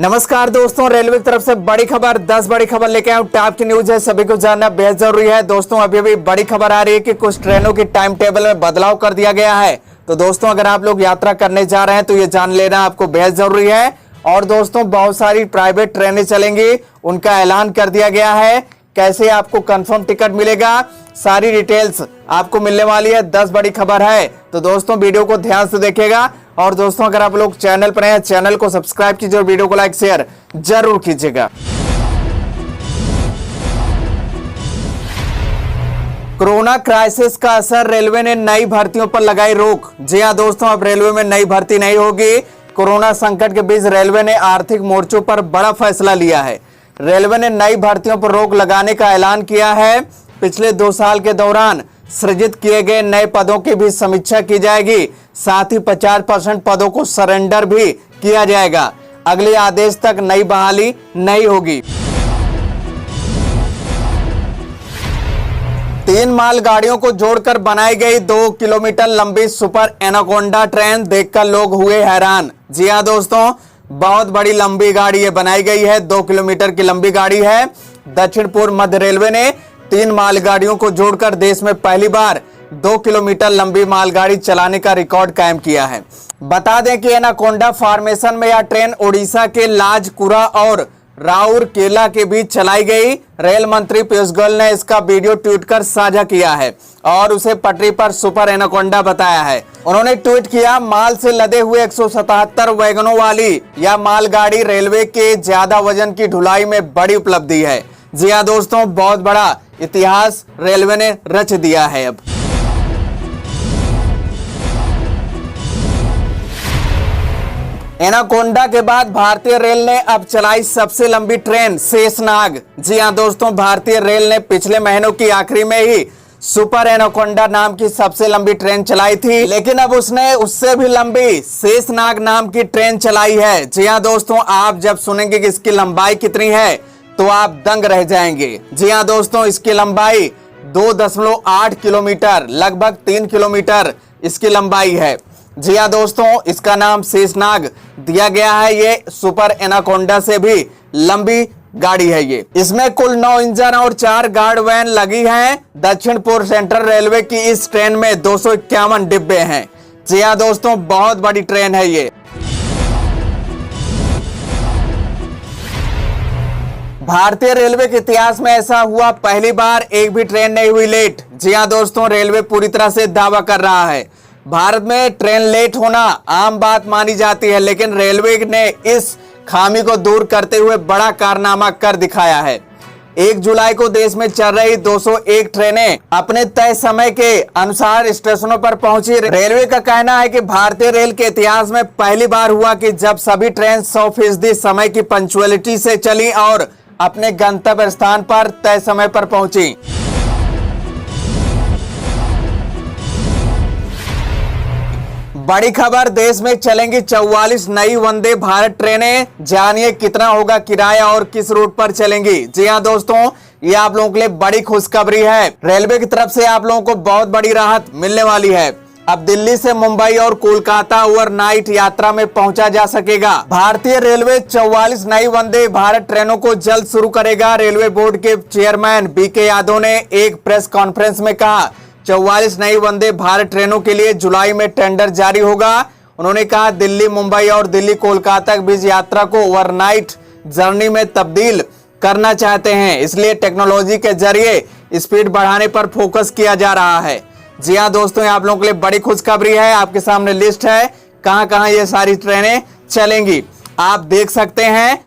नमस्कार दोस्तों, रेलवे की तरफ से बड़ी खबर 10 बड़ी खबर लेके आए। टॉप की न्यूज है, सभी को जानना बेहद जरूरी है। दोस्तों अभी भी बड़ी खबर आ रही है कि कुछ ट्रेनों की टाइम टेबल में बदलाव कर दिया गया है। तो दोस्तों अगर आप लोग यात्रा करने जा रहे हैं तो ये जान लेना आपको बेहद जरूरी है। और दोस्तों बहुत सारी प्राइवेट ट्रेनें चलेंगी, उनका ऐलान कर दिया गया है। कैसे आपको कंफर्म टिकट मिलेगा, सारी डिटेल्स आपको मिलने वाली है। 10 बड़ी खबर है, तो दोस्तों वीडियो को ध्यान से देखिएगा। और दोस्तों अगर आप लोग चैनल पर हैं, चैनल को सब्सक्राइब कीजिए और वीडियो को लाइक शेयर जरूर कीजिएगा। कोरोना क्राइसिस का असर, रेलवे ने नई भर्तियों पर लगाई रोक। जी हां दोस्तों, अब रेलवे में नई भर्ती नहीं होगी। कोरोना संकट के बीच रेलवे ने आर्थिक मोर्चों पर बड़ा फैसला लिया है। रेलवे ने नई भर्तियों पर रोक लगाने का ऐलान किया है। पिछले 2 साल के दौरान सृजित किए गए नए पदों की भी समीक्षा की जाएगी। साथ ही 50% पदों को सरेंडर भी किया जाएगा। अगले आदेश तक नई बहाली नहीं होगी। 3 मालगाड़ियों को जोड़कर बनाई गई 2 किलोमीटर लंबी सुपर एनाकोंडा ट्रेन देखकर लोग हुए हैरान। जी हां दोस्तों, बहुत बड़ी लंबी गाड़ी ये बनाई गई है। 2 किलोमीटर की लंबी गाड़ी है। दक्षिण पूर्व मध्य रेलवे ने 3 मालगाड़ियों को जोड़कर देश में पहली बार 2 किलोमीटर लंबी मालगाड़ी चलाने का रिकॉर्ड कायम किया है। बता दें कि एनाकोंडा फॉर्मेशन में यह ट्रेन ओडिशा के लाजकुरा और राउरकेला के बीच चलाई गई। रेल मंत्री पीयूष गोयल ने इसका वीडियो ट्वीट कर साझा किया है और उसे पटरी पर सुपर एनाकोंडा बताया है। उन्होंने ट्वीट किया, माल से लदे हुए 177 वैगनों वाली यह मालगाड़ी रेलवे के ज्यादा वजन की ढुलाई में बड़ी उपलब्धि है। जी हां दोस्तों, बहुत बड़ा इतिहास रेलवे ने रच दिया है। अब एनाकोंडा के बाद भारतीय रेल ने अब चलाई सबसे लंबी ट्रेन शेषनाग। जी हां दोस्तों, भारतीय रेल ने पिछले महीनों की आखिरी में ही सुपर एनाकोंडा नाम की सबसे लंबी ट्रेन चलाई थी, लेकिन अब उसने उससे भी लंबी शेषनाग नाम की ट्रेन चलाई है। जी हां दोस्तों, आप जब सुनेंगे कि इसकी लंबाई कितनी है तो आप दंग रह जाएंगे। जी हां दोस्तों, इसकी लंबाई 2.8 किलोमीटर, लगभग 3 किलोमीटर इसकी लंबाई है। जी हां दोस्तों, इसका नाम शेषनाग दिया गया है। ये सुपर एनाकोंडा से भी लंबी गाड़ी है ये। इसमें कुल 9 इंजन और 4 गार्ड वैन लगी हैं। दक्षिण पूर्व सेंट्रल रेलवे की इस ट्रेन में 251 डिब्बे हैं। जी हां दोस्तों, बहुत बड़ी ट्रेन है ये। भारतीय रेलवे के इतिहास में ऐसा हुआ पहली बार, एक भी ट्रेन नहीं हुई लेट। जी हां दोस्तों, रेलवे पूरी तरह से दावा कर रहा है। भारत में ट्रेन लेट होना आम बात मानी जाती है, लेकिन रेलवे ने इस खामी को दूर करते हुए बड़ा कारनामा कर दिखाया है। 1 जुलाई को देश में चल रही 201 ट्रेनें अपने तय समय के अनुसार स्टेशनों पर पहुंची। रेलवे का कहना है कि भारतीय रेल के इतिहास में पहली बार हुआ कि जब सभी ट्रेन 100% समय की पंक्चुअलिटी से चली और अपने गंतव्य स्थान पर तय समय पर पहुंची। बड़ी खबर, देश में चलेंगी 44 नई वंदे भारत ट्रेनें। जानिए कितना होगा किराया और किस रूट पर चलेंगी। जी हां दोस्तों, ये आप लोगों के लिए बड़ी खुशखबरी है। रेलवे की तरफ से आप लोगों को बहुत बड़ी राहत मिलने वाली है। अब दिल्ली से मुंबई और कोलकाता ओवरनाइट यात्रा में पहुंचा जा सकेगा। भारतीय रेलवे 44 नई वंदे भारत ट्रेनों को जल्द शुरू करेगा। रेलवे बोर्ड के चेयरमैन बीके यादव ने एक प्रेस कॉन्फ्रेंस में कहा, 44 नई वंदे भारत ट्रेनों के लिए जुलाई में टेंडर जारी होगा। उन्होंने कहा, दिल्ली मुंबई और दिल्ली कोलकाता के बीच यात्रा को ओवरनाइट जर्नी में तब्दील करना चाहते हैं, इसलिए टेक्नोलॉजी के जरिए स्पीड बढ़ाने पर फोकस किया जा रहा है। जी हां दोस्तों, आप लोगों के लिए बड़ी खुशखबरी है। आपके सामने लिस्ट है कहां कहां ये सारी ट्रेनें चलेंगी, आप देख सकते हैं।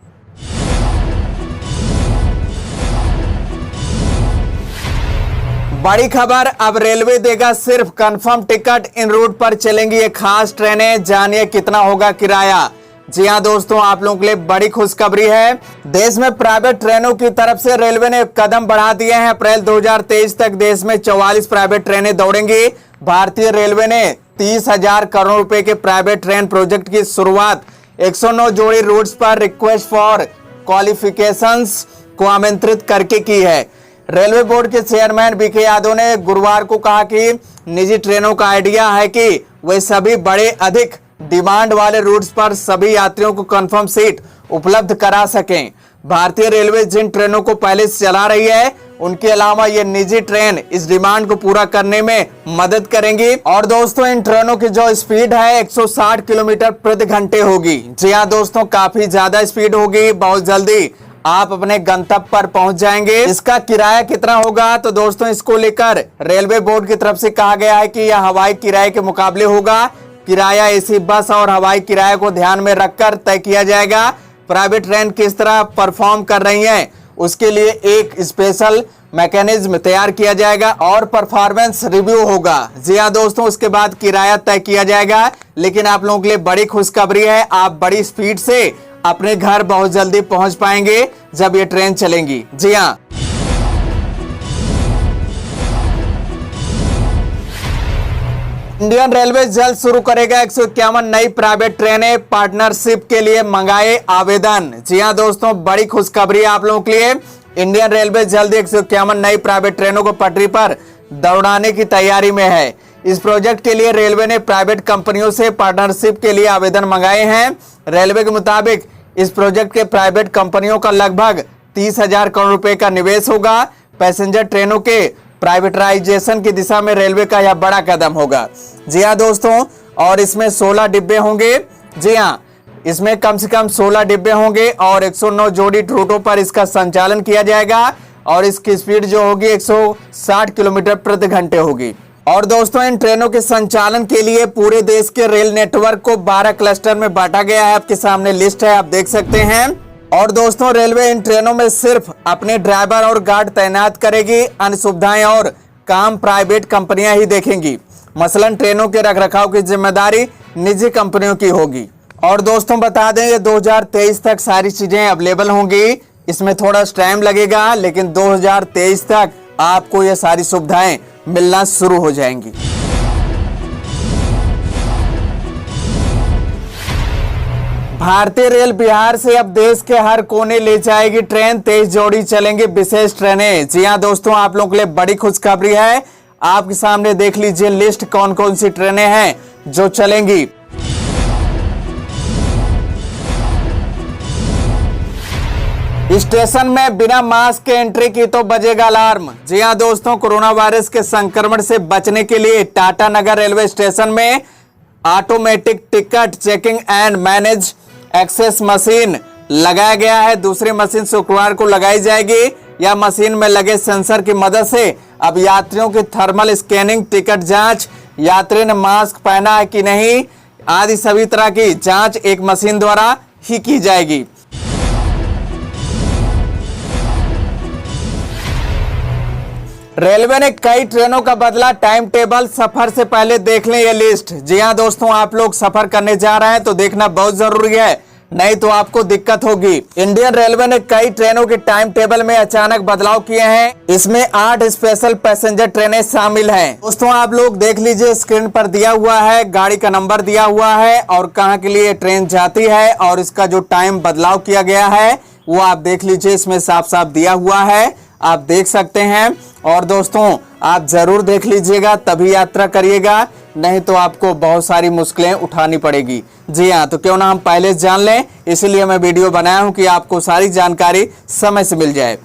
बड़ी खबर, अब रेलवे देगा सिर्फ कंफर्म टिकट, इन रूट पर चलेंगी ये खास ट्रेनें। जानिए कितना होगा किराया। जी हां दोस्तों, आप लोगों के लिए बड़ी खुशखबरी है। देश में प्राइवेट ट्रेनों की तरफ से रेलवे ने कदम बढ़ा दिए हैं। अप्रैल 2023 तक देश में 44 प्राइवेट ट्रेनें दौड़ेंगी। भारतीय रेलवे ने 30,000 करोड़ रुपए के प्राइवेट ट्रेन प्रोजेक्ट की शुरुआत 109 जोड़ी रूट्स पर रिक्वेस्ट फॉर क्वालिफिकेशंस को आमंत्रित करके की है। रेलवे बोर्ड के चेयरमैन बीके यादव ने गुरुवार को कहा कि निजी ट्रेनों का आइडिया है कि वे सभी बड़े अधिक डिमांड वाले रूट्स पर सभी यात्रियों को कंफर्म सीट उपलब्ध करा सकें। भारतीय रेलवे जिन ट्रेनों को पहले से चला रही है उनके अलावा ये निजी ट्रेन इस डिमांड को पूरा करने में मदद करेंगी। और दोस्तों इन ट्रेनों की जो स्पीड है 160 किलोमीटर प्रति घंटे होगी। जी हाँ दोस्तों, काफी ज्यादा स्पीड होगी। बहुत जल्दी आप अपने गंतव्य पर पहुंच जाएंगे। इसका किराया कितना होगा, तो दोस्तों इसको लेकर रेलवे बोर्ड की तरफ से कहा गया है कि यह हवाई किराए के मुकाबले होगा। किराया एसी बस और हवाई किराए को ध्यान में रखकर तय किया जाएगा। प्राइवेट ट्रेन किस तरह परफॉर्म कर रही है उसके लिए एक स्पेशल मैकेनिज्म तैयार किया जाएगा और परफॉर्मेंस रिव्यू होगा। जी हाँ दोस्तों, उसके बाद किराया तय किया जाएगा। लेकिन आप लोगों के लिए बड़ी खुशखबरी है, आप बड़ी स्पीड से अपने घर बहुत जल्दी पहुंच पाएंगे जब ये ट्रेन चलेंगी। जी हाँ, इंडियन रेलवे जल्द शुरू करेगा 151 नई प्राइवेट ट्रेनें। पार्टनरशिप के लिए मंगाए आवेदन। जी हाँ दोस्तों, बड़ी खुशखबरी है आप लोगों के लिए। इंडियन रेलवे जल्द 151 नई प्राइवेट ट्रेनों को पटरी पर दौड़ाने की तैयारी में है। इस प्रोजेक्ट के लिए रेलवे ने प्राइवेट कंपनियों से पार्टनरशिप के लिए आवेदन मंगाए हैं। रेलवे के मुताबिक इस प्रोजेक्ट के प्राइवेट कंपनियों का लगभग 30,000 करोड़ रुपए का निवेश होगा। पैसेंजर ट्रेनों के प्राइवेटाइजेशन की दिशा में रेलवे का यह बड़ा कदम होगा। जी हाँ दोस्तों, और इसमें 16 डिब्बे होंगे। जी हाँ, इसमें कम से कम 16 डिब्बे होंगे और 109 जोड़ी रूटों पर इसका संचालन किया जाएगा और इसकी स्पीड जो होगी 160 किलोमीटर प्रति घंटे होगी। और दोस्तों इन ट्रेनों के संचालन के लिए पूरे देश के रेल नेटवर्क को 12 क्लस्टर में बांटा गया है। आपके सामने लिस्ट है, आप देख सकते हैं। और दोस्तों रेलवे इन ट्रेनों में सिर्फ अपने ड्राइवर और गार्ड तैनात करेगी। अन्य सुविधाएं और काम प्राइवेट कंपनियां ही देखेंगी। मसलन ट्रेनों के रखरखाव की जिम्मेदारी निजी कंपनियों की होगी। और दोस्तों बता दें ये 2023 तक सारी चीजें अवेलेबल होंगी। इसमें थोड़ा टाइम लगेगा लेकिन 2023 तक आपको ये सारी सुविधाएं मिलना शुरू हो जाएंगी। भारतीय रेल बिहार से अब देश के हर कोने ले जाएगी ट्रेन। 23 जोड़ी चलेंगी विशेष ट्रेनें। जी हाँ दोस्तों, आप लोगों के लिए बड़ी खुशखबरी है। आपके सामने देख लीजिए लिस्ट कौन कौन सी ट्रेनें हैं जो चलेंगी। स्टेशन में बिना मास्क के एंट्री की तो बजेगा अलार्म। जी हाँ दोस्तों, कोरोना वायरस के संक्रमण से बचने के लिए टाटा नगर रेलवे स्टेशन में automatic ticket checking and manage access machine लगाया गया है। दूसरी मशीन शुक्रवार को लगाई जाएगी। यह मशीन में लगे सेंसर की मदद से अब यात्रियों की थर्मल स्कैनिंग, टिकट जांच, यात्री ने मास्क पहना है कि नहीं आदि सभी तरह की जांच एक मशीन द्वारा ही की जाएगी। रेलवे ने कई ट्रेनों का बदला टाइम टेबल। सफर से पहले देख लें ये लिस्ट। जी हाँ दोस्तों, आप लोग सफर करने जा रहे हैं तो देखना बहुत जरूरी है, नहीं तो आपको दिक्कत होगी। इंडियन रेलवे ने कई ट्रेनों के टाइम टेबल में अचानक बदलाव किए हैं। इसमें 8 स्पेशल पैसेंजर ट्रेनें शामिल हैं। दोस्तों आप लोग देख लीजिए, स्क्रीन पर दिया हुआ है, गाड़ी का नंबर दिया हुआ है और कहां के लिए ट्रेन जाती है और इसका जो टाइम बदलाव किया गया है वो आप देख लीजिए, इसमें साफ साफ दिया हुआ है, आप देख सकते हैं। और दोस्तों आप जरूर देख लीजिएगा तभी यात्रा करिएगा, नहीं तो आपको बहुत सारी मुश्किलें उठानी पड़ेगी। जी हाँ, तो क्यों ना हम पहले जान लें, इसीलिए मैं वीडियो बनाया हूं कि आपको सारी जानकारी समय से मिल जाए।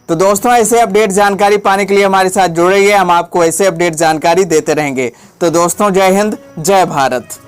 तो दोस्तों ऐसे अपडेट जानकारी पाने के लिए हमारे साथ जुड़ रहिए, हम आपको ऐसे अपडेट जानकारी देते रहेंगे। तो दोस्तों जय हिंद, जय भारत।